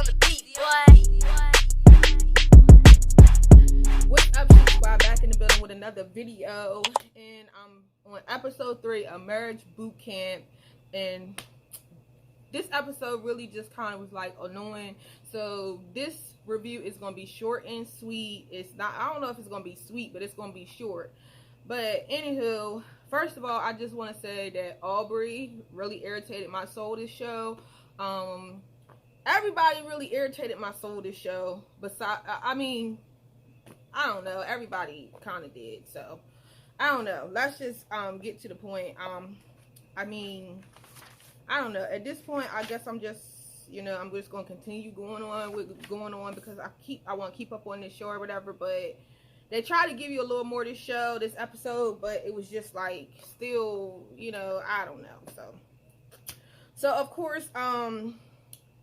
on the beat, boy. What's up, Shit Squad? Back in the building with another video, and I'm on episode 3 of Marriage Boot Camp. And this episode really just kind of was like annoying. So this review is gonna be short and sweet. It's not, I don't know if it's gonna be sweet, but it's gonna be short. But anywho, first of all, I just want to say that Aubrey really irritated my soul this show. Everybody really irritated my soul this show. Besides, I mean, I don't know. Everybody kind of did. So I don't know. Let's just get to the point. I mean, I don't know. At this point, I guess I'm just, I'm just gonna continue going on because I want to keep up on this show or whatever. But they try to give you a little more this episode, but it was just like still, I don't know. So of course,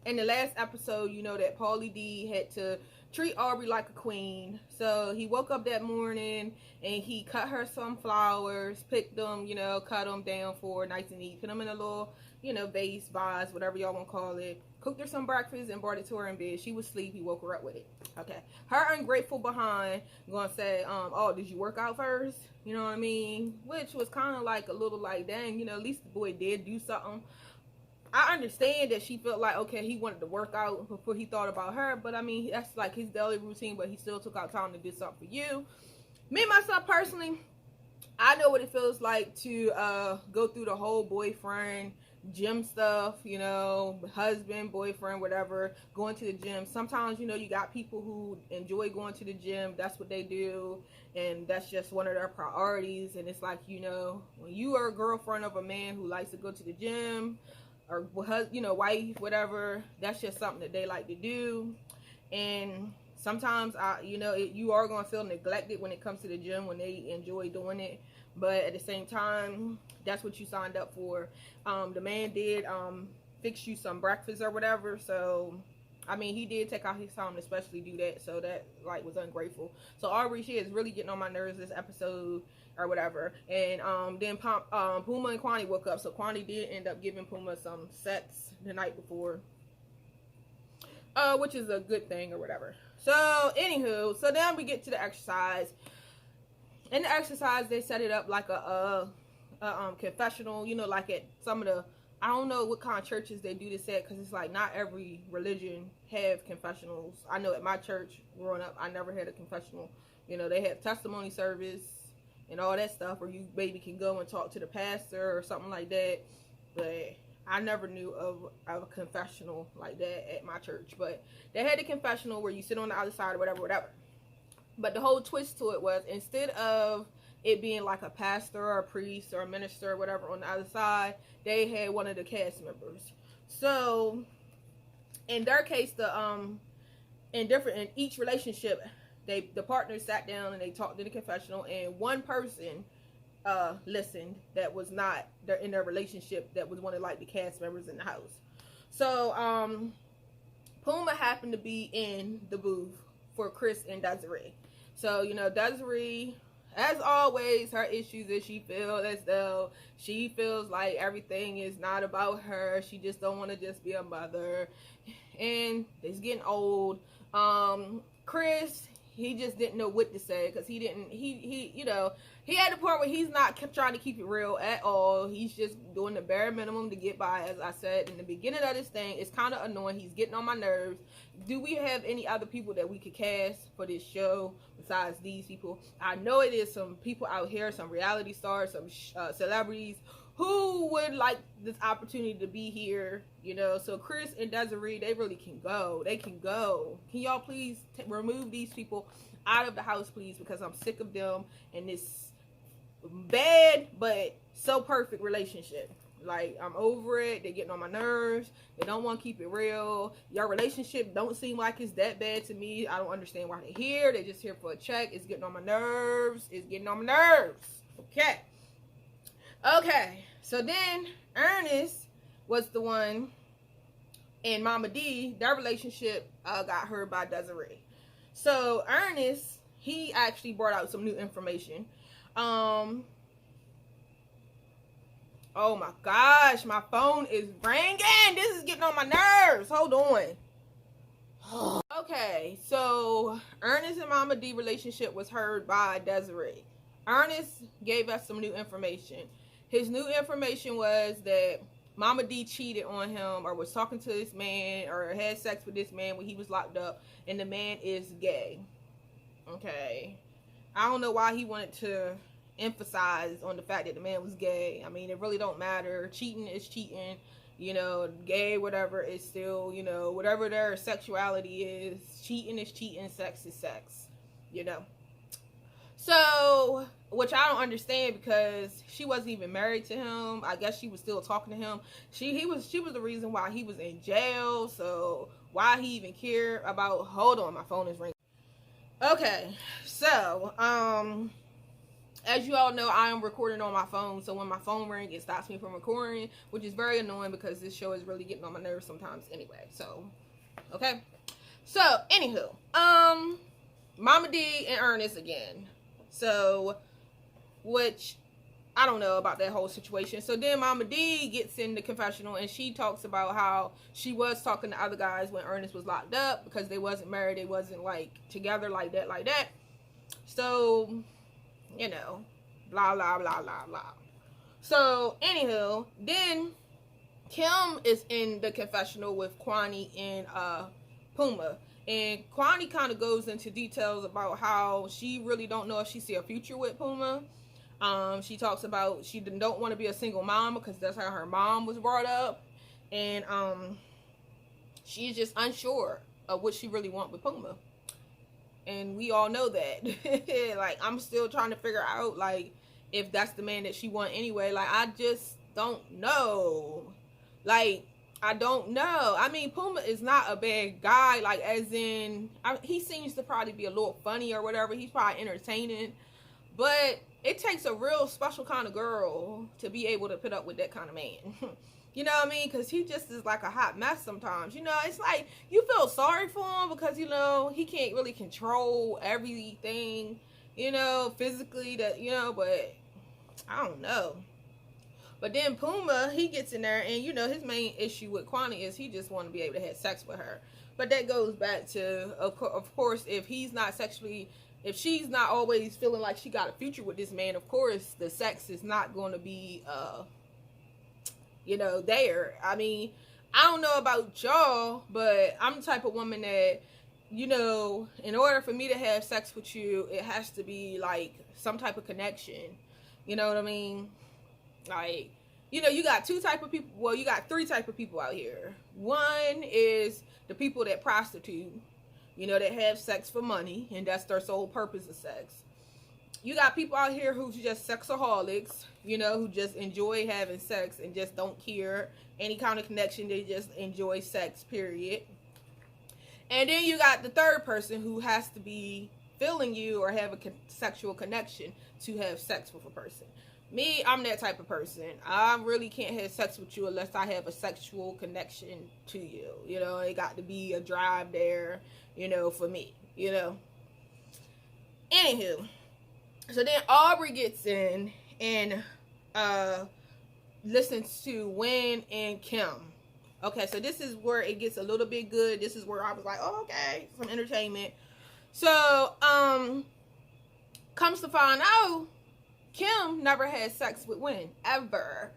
in the last episode, that Paulie D had to treat Aubrey like a queen. So he woke up that morning and he cut her some flowers, picked them, cut them down for her nice and neat, put them in a little, vase, whatever y'all want to call it. Cooked her some breakfast and brought it to her in bed. She was asleep. He woke her up with it. Okay. Her ungrateful behind gonna say, oh, did you work out first? You know what I mean? Which was kind of like a little like, dang, at least the boy did do something. I understand that she felt like, okay, he wanted to work out before he thought about her. But, I mean, that's like his daily routine, but he still took out time to do something for you. Me, myself, personally, I know what it feels like to go through the whole boyfriend, gym stuff, husband, boyfriend, whatever, going to the gym. Sometimes, you got people who enjoy going to the gym. That's what they do. And that's just one of their priorities. And it's like, when you are a girlfriend of a man who likes to go to the gym, or wife, whatever, that's just something that they like to do. And sometimes you are going to feel neglected when it comes to the gym when they enjoy doing it, but at the same time, that's what you signed up for. The man did fix you some breakfast or whatever, so I mean, he did take out his time to especially do that, so that like was ungrateful. So Aubrey, she is really getting on my nerves this episode or whatever. And then Puma and Kwani woke up, so Kwani did end up giving Puma some sex the night before, which is a good thing or whatever. So anywho, so then we get to the exercise. In the exercise, they set it up like a confessional, like at some of the, I don't know what kind of churches they do this at, because it's like not every religion have confessionals. I know at my church growing up, I never had a confessional. They have testimony service and all that stuff, or you maybe can go and talk to the pastor or something like that. But I never knew of a confessional like that at my church. But they had a confessional where you sit on the other side or whatever. But the whole twist to it was, instead of it being like a pastor or a priest or a minister or whatever on the other side, they had one of the cast members. So in their case, in each relationship, the partners sat down and they talked in the confessional, and one person listened that was not in their relationship, that was one of like the cast members in the house. So Puma happened to be in the booth for Chris and Desiree. So Desiree, as always, her issues is she feels as though she feels like everything is not about her. She just don't want to just be a mother, and it's getting old. Chris, he just didn't know what to say, because he had the part where he's not trying to keep it real at all. He's just doing the bare minimum to get by. As I said in the beginning of this thing, it's kind of annoying. He's getting on my nerves. Do we have any other people that we could cast for this show besides these people? I know it is some people out here, some reality stars, some celebrities who would like this opportunity to be here, So Chris and Desiree, they really can go. They can go. Can y'all please remove these people out of the house, please? Because I'm sick of them and this bad but so perfect relationship. Like, I'm over it. They're getting on my nerves. They don't want to keep it real. Your relationship don't seem like it's that bad to me. I don't understand why they're here. They're just here for a check. It's getting on my nerves. Okay, so then Ernest was the one, and Mama D, their relationship got hurt by Desiree. So Ernest, he actually brought out some new information. Oh my gosh, my phone is ringing. This is getting on my nerves. Hold on. Okay, so Ernest and Mama D relationship was heard by Desiree. Ernest gave us some new information. His new information was that Mama D cheated on him or was talking to this man or had sex with this man when he was locked up, and the man is gay. Okay. I don't know why he wanted to emphasize on the fact that the man was gay. I mean, it really don't matter. Cheating is cheating. You know, gay, whatever, is still, you know, whatever their sexuality is. Cheating is cheating. Sex is sex. You know. So, which I don't understand because she wasn't even married to him. I guess she was still talking to him. She was the reason why he was in jail. So, why he even cared about... Hold on, my phone is ringing. Okay, so, as you all know, I am recording on my phone, so when my phone rings, it stops me from recording, which is very annoying because this show is really getting on my nerves sometimes anyway, so, okay. So, anywho, Mama D and Ernest again. So, which, I don't know about that whole situation. So then Mama D gets in the confessional and she talks about how she was talking to other guys when Ernest was locked up because they wasn't married, they wasn't like together like that. So, you know, blah blah blah blah blah. So anywho, then Kim is in the confessional with Kwani and Puma. And Kwani kind of goes into details about how she really don't know if she see a future with Puma. She talks about she don't want to be a single mom because that's how her mom was brought up. And she's just unsure of what she really wants with Puma. And we all know that. Like, I'm still trying to figure out, like, if that's the man that she want anyway. Like, I just don't know. Like, I don't know. I mean, Puma is not a bad guy. Like, as in, he seems to probably be a little funny or whatever. He's probably entertaining. But it takes a real special kind of girl to be able to put up with that kind of man. You know what I mean? Because he just is like a hot mess sometimes. You know, it's like you feel sorry for him because, you know, he can't really control everything, you know, physically, that, you know, but I don't know. But then Puma, he gets in there and, you know, his main issue with Kwani is he just want to be able to have sex with her. But that goes back to, of course, if he's not sexually... If she's not always feeling like she got a future with this man, of course, the sex is not going to be, you know, there. I mean, I don't know about y'all, but I'm the type of woman that, you know, in order for me to have sex with you, it has to be, like, some type of connection. You know what I mean? Like, you know, you got two type of people. Well, you got three type of people out here. One is the people that prostitute. You know, that have sex for money, and that's their sole purpose of sex. You got people out here who's just sexaholics, you know, who just enjoy having sex and just don't care any kind of connection. They just enjoy sex, period. And then you got the third person who has to be feeling you or have a sexual connection to have sex with a person. Me, I'm that type of person. I really can't have sex with you unless I have a sexual connection to you. You know, it got to be a drive there, you know, for me, you know. Anywho, so then Aubrey gets in and listens to Win and Kim. Okay, so this is where it gets a little bit good. This is where I was like, oh, okay, some entertainment. So, comes to find out, Kim never had sex with Win, ever.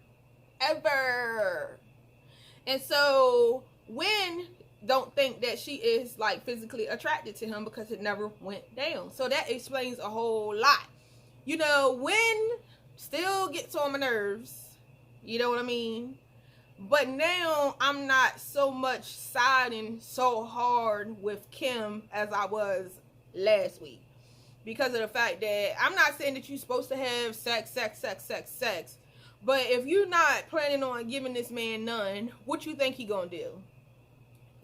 And so Win don't think that she is like physically attracted to him because it never went down. So that explains a whole lot. You know, Win still gets on my nerves. You know what I mean? But now I'm not so much siding so hard with Kim as I was last week. Because of the fact that I'm not saying that you're supposed to have sex. But if you're not planning on giving this man none, what you think he gonna do?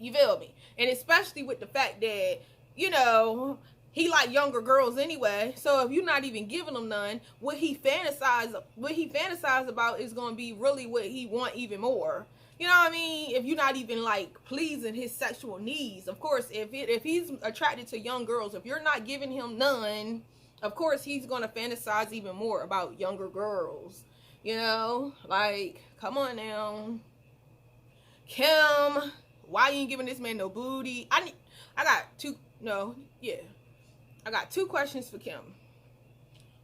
You feel me? And especially with the fact that, you know, he like younger girls anyway. So if you're not even giving him none, what he fantasize about is gonna be really what he want even more. You know what I mean? If you're not even like pleasing his sexual needs, of course, if he's attracted to young girls, if you're not giving him none, of course he's gonna fantasize even more about younger girls. You know, like, come on now, Kim, why you ain't giving this man no booty? I got two. No, yeah, I got two questions for Kim.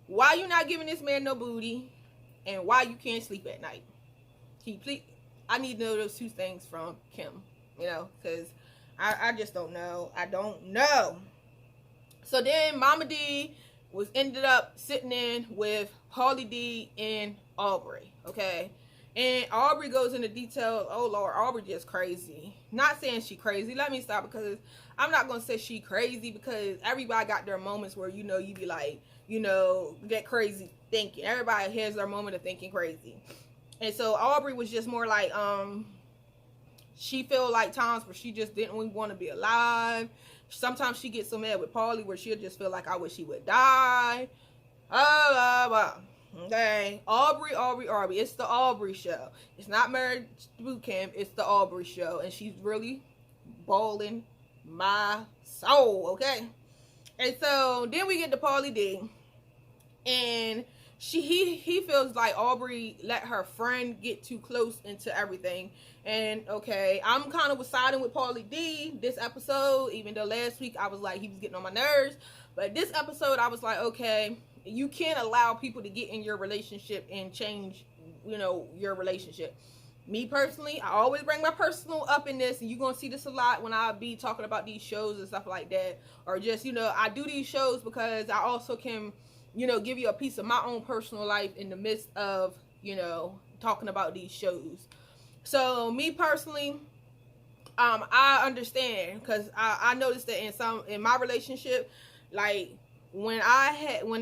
Why you not giving this man no booty, and why you can't sleep at night? Can you please? I need to know those two things from Kim. You know, because I just don't know. I don't know. So then Mama D ended up sitting in with Pauly D and Aubrey. Okay. And Aubrey goes into detail. Oh Lord, Aubrey just crazy. Not saying she crazy. Let me stop, because I'm not gonna say she crazy, because everybody got their moments where, you know, you be like, you know, get crazy thinking. Everybody has their moment of thinking crazy. And so Aubrey was just more like, she feel like times where she just didn't want to be alive. Sometimes she gets so mad with Pauly where she'll just feel like, I wish he would die. Okay, Aubrey. It's the Aubrey show. It's not Marriage Boot Camp. It's the Aubrey show, and she's really bawling my soul. Okay, and so then we get to Pauly D, and he feels like Aubrey let her friend get too close into everything. And okay, I'm kind of siding with Pauly D this episode, even though last week I was like, he was getting on my nerves. But this episode I was like, okay, you can't allow people to get in your relationship and change, you know, your relationship. Me personally, I always bring my personal up in this, and you're going to see this a lot when I be talking about these shows and stuff like that. Or just, you know, I do these shows because I also can, you know, give you a piece of my own personal life in the midst of, you know, talking about these shows. So me personally, I understand, because I noticed that in my relationship, like when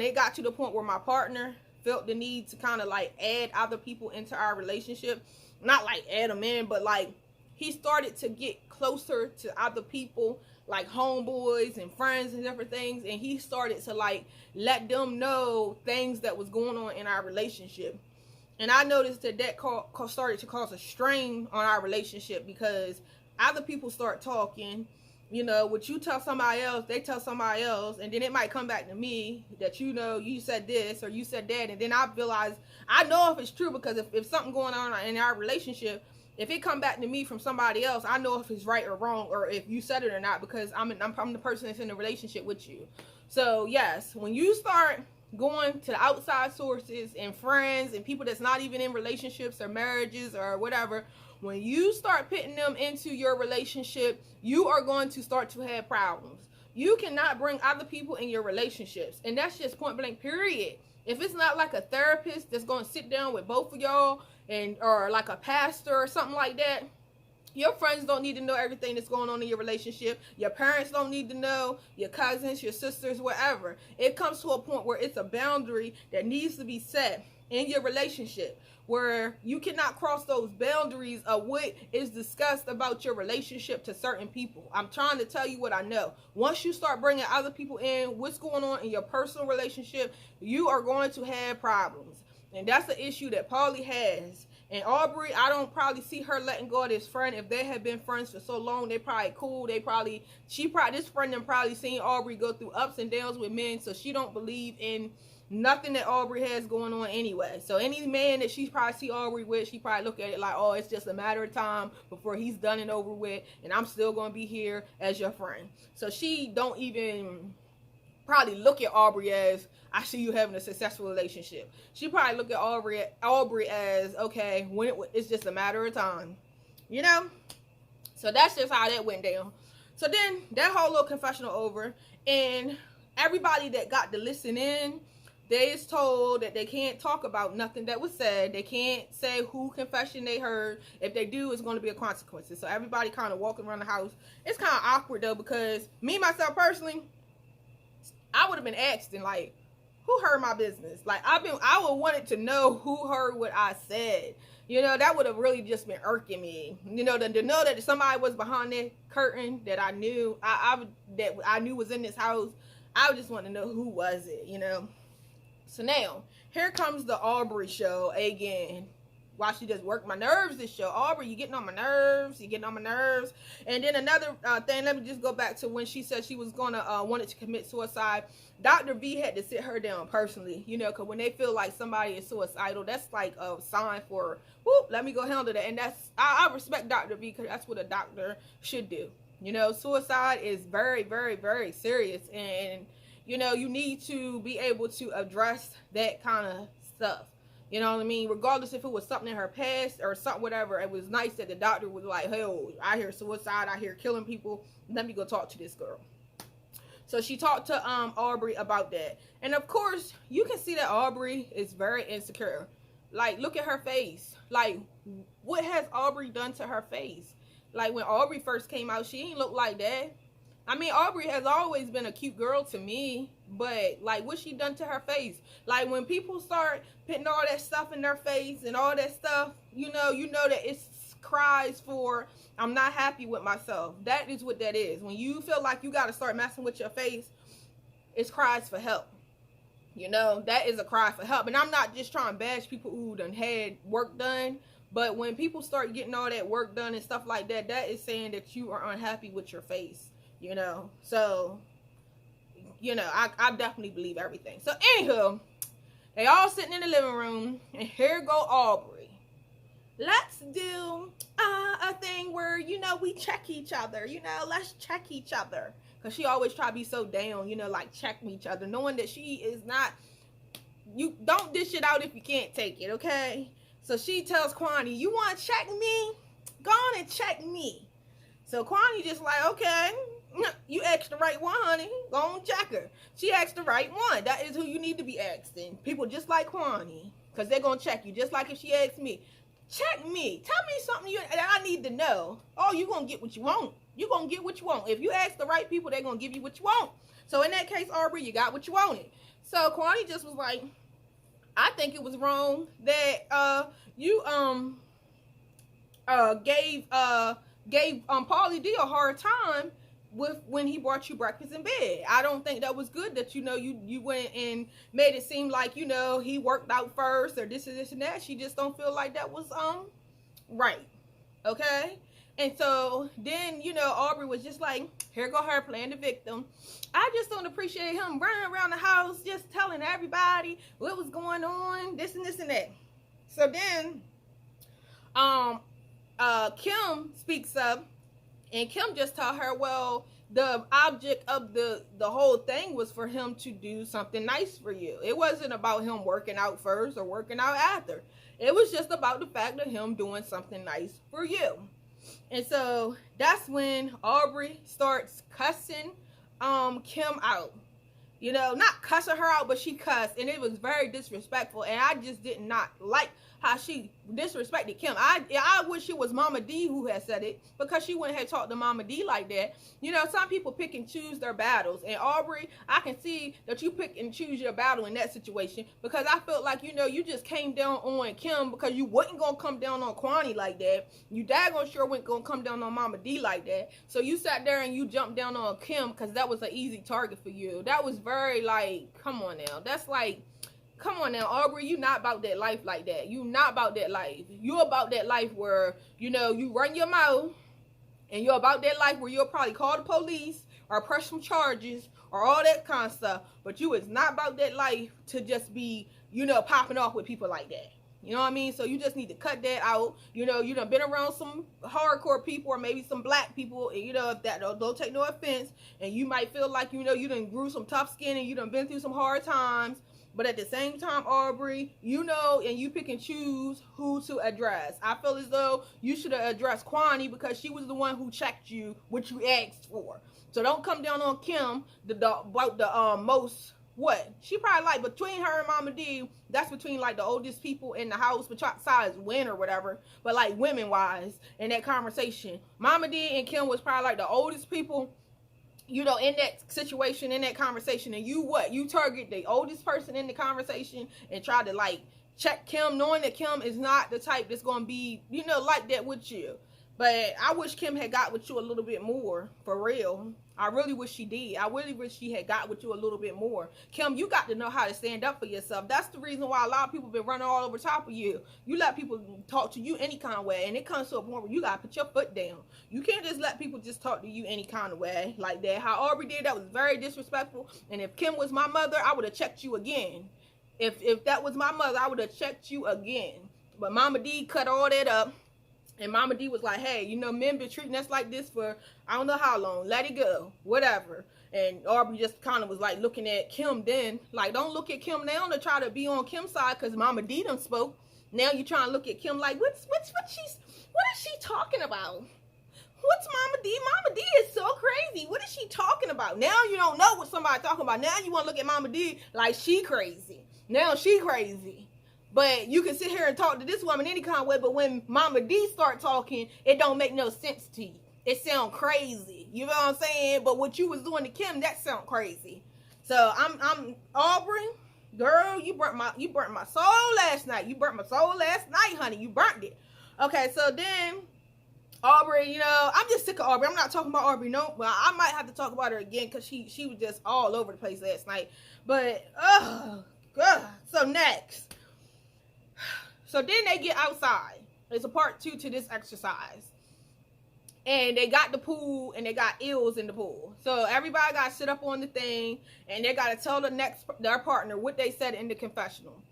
it got to the point where my partner felt the need to kind of like add other people into our relationship, not like add them in, but like he started to get closer to other people, like homeboys and friends and different things, and he started to like let them know things that was going on in our relationship. And I noticed that started to cause a strain on our relationship, because other people start talking, you know, what you tell somebody else, they tell somebody else, and then it might come back to me that, you know, you said this or you said that, and then I realize, I know if it's true, because if something going on in our relationship, if it come back to me from somebody else, I know if it's right or wrong, or if you said it or not, because I'm the person that's in the relationship with you. So yes, when you start going to outside sources and friends and people that's not even in relationships or marriages or whatever, when you start putting them into your relationship, you are going to start to have problems. You cannot bring other people in your relationships, and that's just point blank period. If it's not like a therapist that's going to sit down with both of y'all, or like a pastor or something like that, your friends don't need to know everything that's going on in your relationship. Your parents don't need to know. Your cousins, your sisters, whatever. It comes to a point where it's a boundary that needs to be set in your relationship, where you cannot cross those boundaries of what is discussed about your relationship to certain people. I'm trying to tell you what I know. Once you start bringing other people in, what's going on in your personal relationship, you are going to have problems. And that's the issue that Pauly has. And Aubrey, I don't probably see her letting go of this friend. If they have been friends for so long, they probably cool. This friend them probably seen Aubrey go through ups and downs with men, so she don't believe in nothing that Aubrey has going on anyway. So any man that she probably see Aubrey with, she probably look at it like, oh, it's just a matter of time before he's done and over with, and I'm still going to be here as your friend. So she don't even probably look at Aubrey as, I see you having a successful relationship. She probably look at Aubrey as, okay, it's just a matter of time, you know? So that's just how that went down. So then that whole little confessional over, and everybody that got to listen in, they is told that they can't talk about nothing that was said. They can't say who confession they heard. If they do, it's going to be a consequence. So everybody kind of walking around the house. It's kind of awkward though, because me, myself personally, I would have been asked and like, who heard my business? Like I would wanted to know who heard what I said. You know, that would have really just been irking me. You know, to know that somebody was behind that curtain that I knew, that I knew was in this house. I would just want to know who was it, you know. So now, here comes the Aubrey show again. Why she just worked my nerves this show. Aubrey, you getting on my nerves. You getting on my nerves. And then another thing, let me just go back to when she said she was going to wanted to commit suicide. Dr. V had to sit her down personally, you know, because when they feel like somebody is suicidal, that's like a sign for, whoop, let me go handle that. And that's, I respect Dr. V, because that's what a doctor should do. You know, suicide is very, very, very serious, and you know, you need to be able to address that kind of stuff. You know what I mean? Regardless if it was something in her past or something, whatever. It was nice that the doctor was like, "Hey, I hear suicide. I hear killing people. Let me go talk to this girl." So she talked to Aubrey about that, and of course, you can see that Aubrey is very insecure. Like, look at her face. Like, what has Aubrey done to her face? Like, when Aubrey first came out, she ain't look like that. I mean, Aubrey has always been a cute girl to me, but like, what she done to her face? Like, when people start putting all that stuff in their face and all that stuff, you know that it's cries for, I'm not happy with myself. That is what that is. When you feel like you got to start messing with your face, it's cries for help. You know, that is a cry for help. And I'm not just trying to bash people who done had work done, but when people start getting all that work done and stuff like that, that is saying that you are unhappy with your face. You know, so, you know, I definitely believe everything. So, anywho, they all sitting in the living room, and here go Aubrey. Let's do a thing where, you know, we check each other. You know, let's check each other. Because she always try to be so down, you know, like checking each other. Knowing that she is not, you don't dish it out if you can't take it, okay? So she tells Kwani, you want to check me? Go on and check me. So Kwani just like, okay, you asked the right one, honey. Go on, check her. She asked the right one. That is who you need to be asking. People just like Kwani, because they're going to check you. Just like if she asked me, check me. Tell me something that I need to know. Oh, you're going to get what you want. You're going to get what you want. If you ask the right people, they're going to give you what you want. So in that case, Aubrey, you got what you wanted. So Kwani just was like, I think it was wrong that you gave Pauly D a hard time with when he brought you breakfast in bed. I don't think that was good that, you know, you went and made it seem like, you know, he worked out first or this and this and that. She just don't feel like that was right. Okay? And so then, you know, Aubrey was just like, here go her playing the victim. I just don't appreciate him running around the house just telling everybody what was going on, this and this and that. So then Kim speaks up, and Kim just told her, well, the object of the whole thing was for him to do something nice for you. It wasn't about him working out first or working out after. It was just about the fact of him doing something nice for you. And so that's when Aubrey starts cussing Kim out. You know, not cussing her out, but she cussed, and it was very disrespectful, and I just did not like how she disrespected Kim. I wish it was Mama D who had said it, because she wouldn't have talked to Mama D like that. You know, some people pick and choose their battles, and Aubrey, I can see that you pick and choose your battle in that situation, because I felt like, you know, you just came down on Kim because you wasn't gonna come down on Kwani like that. You daggone sure wasn't gonna come down on Mama D like that. So you sat there and you jumped down on Kim because that was an easy target for you. That was very, like, come on now. That's like, come on now, Aubrey, you not about that life like that. You not about that life. You about that life where, you know, you run your mouth, and you're about that life where you'll probably call the police or press some charges or all that kind of stuff. But you is not about that life to just be, you know, popping off with people like that. You know what I mean? So you just need to cut that out. You know, you done been around some hardcore people or maybe some black people. And, you know, if that, don't take no offense. And you might feel like, you know, you done grew some tough skin and you done been through some hard times. But at the same time, Aubrey, you know, and you pick and choose who to address. I feel as though you should have addressed Kwani because she was the one who checked you what you asked for. So don't come down on Kim about the most. What? She probably like between her and Mama D, that's between like the oldest people in the house, besides Win or whatever, but like women wise in that conversation. Mama D and Kim was probably like the oldest people, you know, in that situation, in that conversation. And you what? You target the oldest person in the conversation and try to like check Kim, knowing that Kim is not the type that's going to be, you know, like that with you. But I wish Kim had got with you a little bit more, for real. I really wish she did. I really wish she had got with you a little bit more. Kim, you got to know how to stand up for yourself. That's the reason why a lot of people been running all over top of you. You let people talk to you any kind of way, and it comes to a point where you got to put your foot down. You can't just let people just talk to you any kind of way like that. How Aubrey did, that was very disrespectful. And if Kim was my mother, I would have checked you again. If that was my mother, I would have checked you again. But Mama D cut all that up. And Mama D was like, hey, you know, men been treating us like this for I don't know how long. Let it go. Whatever. And Aubrey just kind of was like looking at Kim then. Like, don't look at Kim now to try to be on Kim's side because Mama D done spoke. Now you trying to look at Kim like, what is she talking about? What's Mama D? Mama D is so crazy. What is she talking about? Now you don't know what somebody talking about. Now you want to look at Mama D like she crazy. Now she crazy. But you can sit here and talk to this woman any kind of way, but when Mama D start talking, it don't make no sense to you. It sound crazy. You know what I'm saying? But what you was doing to Kim, that sound crazy. So I'm Aubrey, girl, you burnt my soul last night. You burnt my soul last night, honey. You burnt it. Okay, so then Aubrey, you know, I'm just sick of Aubrey. I'm not talking about Aubrey, no. Well, I might have to talk about her again because she was just all over the place last night. But, oh, God. So next. So then they get outside. It's a part 2 to this exercise. And they got the pool and they got eels in the pool. So everybody got to sit up on the thing and they got to tell their partner what they said in the confessional.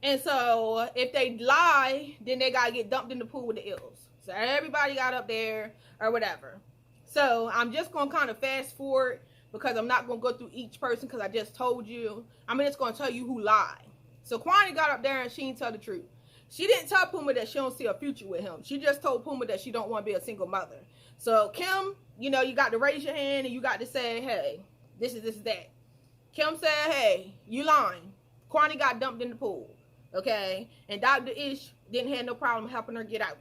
And so if they lie, then they got to get dumped in the pool with the eels. So everybody got up there or whatever. So I'm just going to kind of fast forward because I'm not going to go through each person because I just told you. I'm just going to tell you who lied. So Kwani got up there and she didn't tell the truth. She didn't tell Puma that she don't see a future with him. She just told Puma that she don't want to be a single mother. So Kim, you know, you got to raise your hand and you got to say, hey, this is that. Kim said, hey, you lying. Kwani got dumped in the pool. Okay? And Dr. Ish didn't have no problem helping her get out.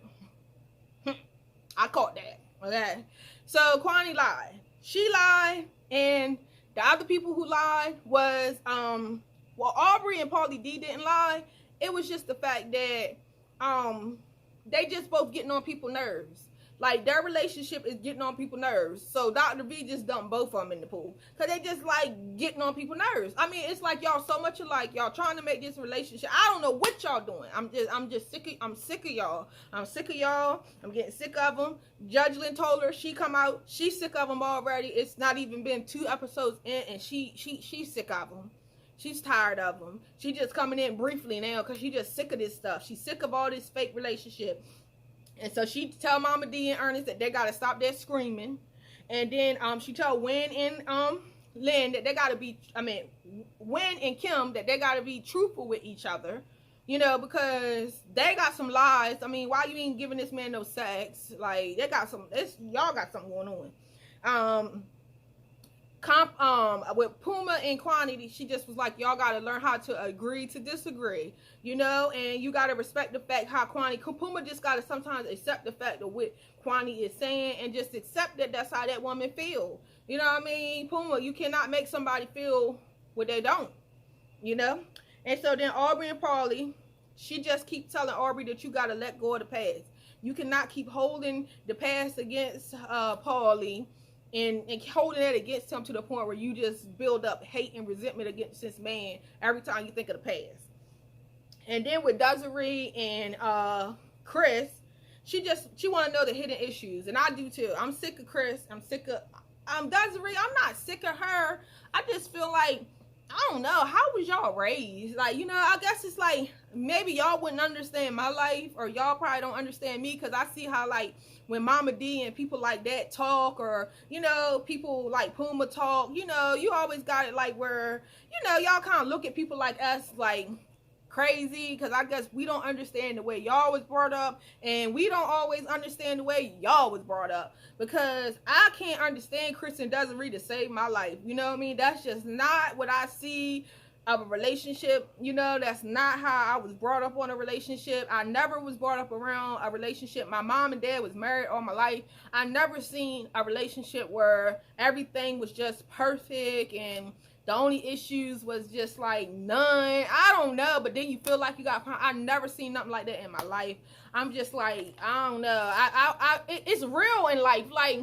I caught that. Okay? So Kwani lied. She lied, and the other people who lied was, well, Aubrey and Paulie D didn't lie. It was just the fact that they just both getting on people's nerves. Like, their relationship is getting on people's nerves. So Dr. V just dumped both of them in the pool. Because they just, like, getting on people's nerves. I mean, it's like y'all so much alike. Y'all trying to make this relationship. I don't know what y'all doing. I'm just sick of y'all. I'm sick of y'all. I'm getting sick of them. Judgelyn told her she come out. She's sick of them already. It's not even been 2 episodes in, and she's sick of them. She's tired of them. She just coming in briefly now because she just sick of this stuff. She's sick of all this fake relationship. And so she tell Mama D and Ernest that they got to stop that screaming. And then she told Wynn and Lynn that they got to be, Wynn and Kim that they got to be truthful with each other. You know, because they got some lies. I mean, why you ain't giving this man no sex? Like, they got some, y'all got something going on. With Puma and Kwani, she just was like, y'all gotta learn how to agree to disagree, you know, and you gotta respect the fact how Puma just gotta sometimes accept the fact of what Kwani is saying and just accept that that's how that woman feel. You know what I mean? Puma, you cannot make somebody feel what they don't, you know? And so then Aubrey and Paulie, she just keep telling Aubrey that you gotta let go of the past. You cannot keep holding the past against Paulie and holding it against him to the point where you just build up hate and resentment against this man every time you think of the past. And then with Desiree and Chris, she want to know the hidden issues, and I do too. I'm sick of Chris. I'm sick of Desiree. I'm not sick of her. I just feel like, I don't know, how was y'all raised? Like, you know, I guess it's like maybe y'all wouldn't understand my life, or y'all probably don't understand me, because I see how, like, when Mama D and people like that talk, or, you know, people like Puma talk, you know, you always got it like where, you know, y'all kind of look at people like us like crazy, because I guess we don't understand the way y'all was brought up, and we don't always understand the way y'all was brought up, because I can't understand Chris and Desiree to save my life. You know what I mean? That's just not what I see of a relationship. You know, that's not how I was brought up on a relationship. I never was brought up around a relationship. My mom and dad was married all my life. I never seen a relationship where everything was just perfect and the only issues was just like none. I don't know, but then you feel like you got, I never seen nothing like that in my life. I'm just like, I don't know. It's real in life. Like,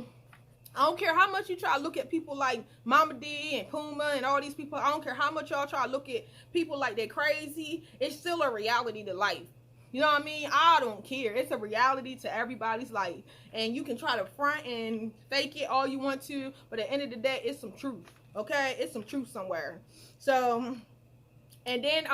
I don't care how much you try to look at people like Mama D and Puma and all these people. I don't care how much y'all try to look at people like they're crazy. It's still a reality to life. You know what I mean? I don't care. It's a reality to everybody's life. And you can try to front and fake it all you want to, but at the end of the day, it's some truth. Okay? It's some truth somewhere. So, and then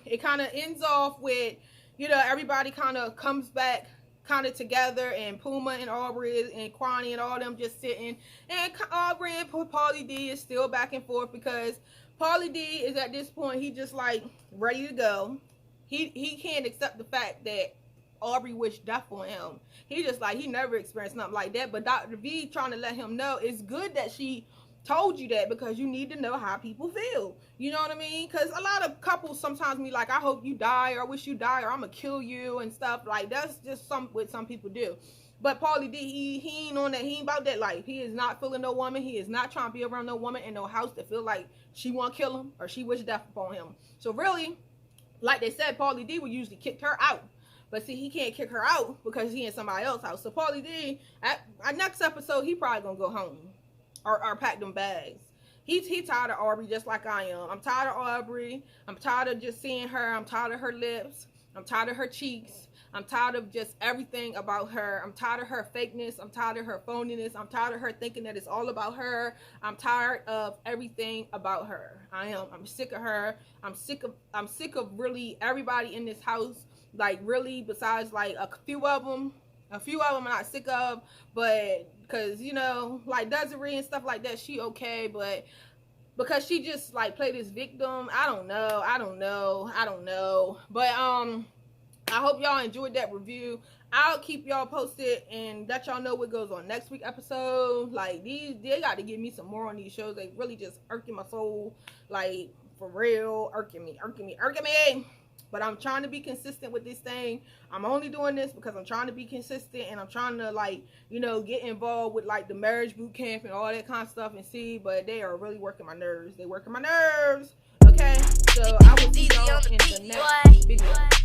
it kind of ends off with, you know, everybody kind of comes back kind of together, and Puma and Aubrey and Kwani and all them just sitting, and Aubrey and Pauly D is still back and forth, because Pauly D is at this point, he just like ready to go. He can't accept the fact that Aubrey wished death on him. He just like, he never experienced nothing like that. But Dr. V trying to let him know it's good that she told you that, because you need to know how people feel. You know what I mean? Because a lot of couples sometimes be like, I hope you die, or I wish you die, or I'm gonna kill you and stuff. Like, that's just what some people do. But Pauly D, he ain't on that. He ain't about that life. He is not feeling no woman. He is not trying to be around no woman in no house that feel like she want to kill him or she wish death upon him. So really, like they said, Pauly D would usually kick her out. But see, he can't kick her out because he in somebody else's house. So Pauly D, at next episode, he probably gonna go home or pack them bags. He tired of Aubrey just like I am. I'm tired of Aubrey. I'm tired of just seeing her. I'm tired of her lips. I'm tired of her cheeks. I'm tired of just everything about her. I'm tired of her fakeness. I'm tired of her phoniness. I'm tired of her thinking that it's all about her. I'm tired of everything about her. I am. I'm sick of her. I'm sick of really everybody in this house. Like, really, besides like a few of them I'm not sick of, but because, you know, like Desiree and stuff like that, she okay, but because she just like played this victim, I don't know. But I hope y'all enjoyed that review. I'll keep y'all posted and let y'all know what goes on next week's episode. Like, they got to give me some more on these shows. They really just irking my soul, like, for real, irking me. But I'm trying to be consistent with this thing. I'm only doing this because I'm trying to be consistent, and I'm trying to, like, you know, get involved with like the marriage boot camp and all that kind of stuff and see. But they are really working my nerves. They working my nerves. Okay, so I will see y'all in the next video.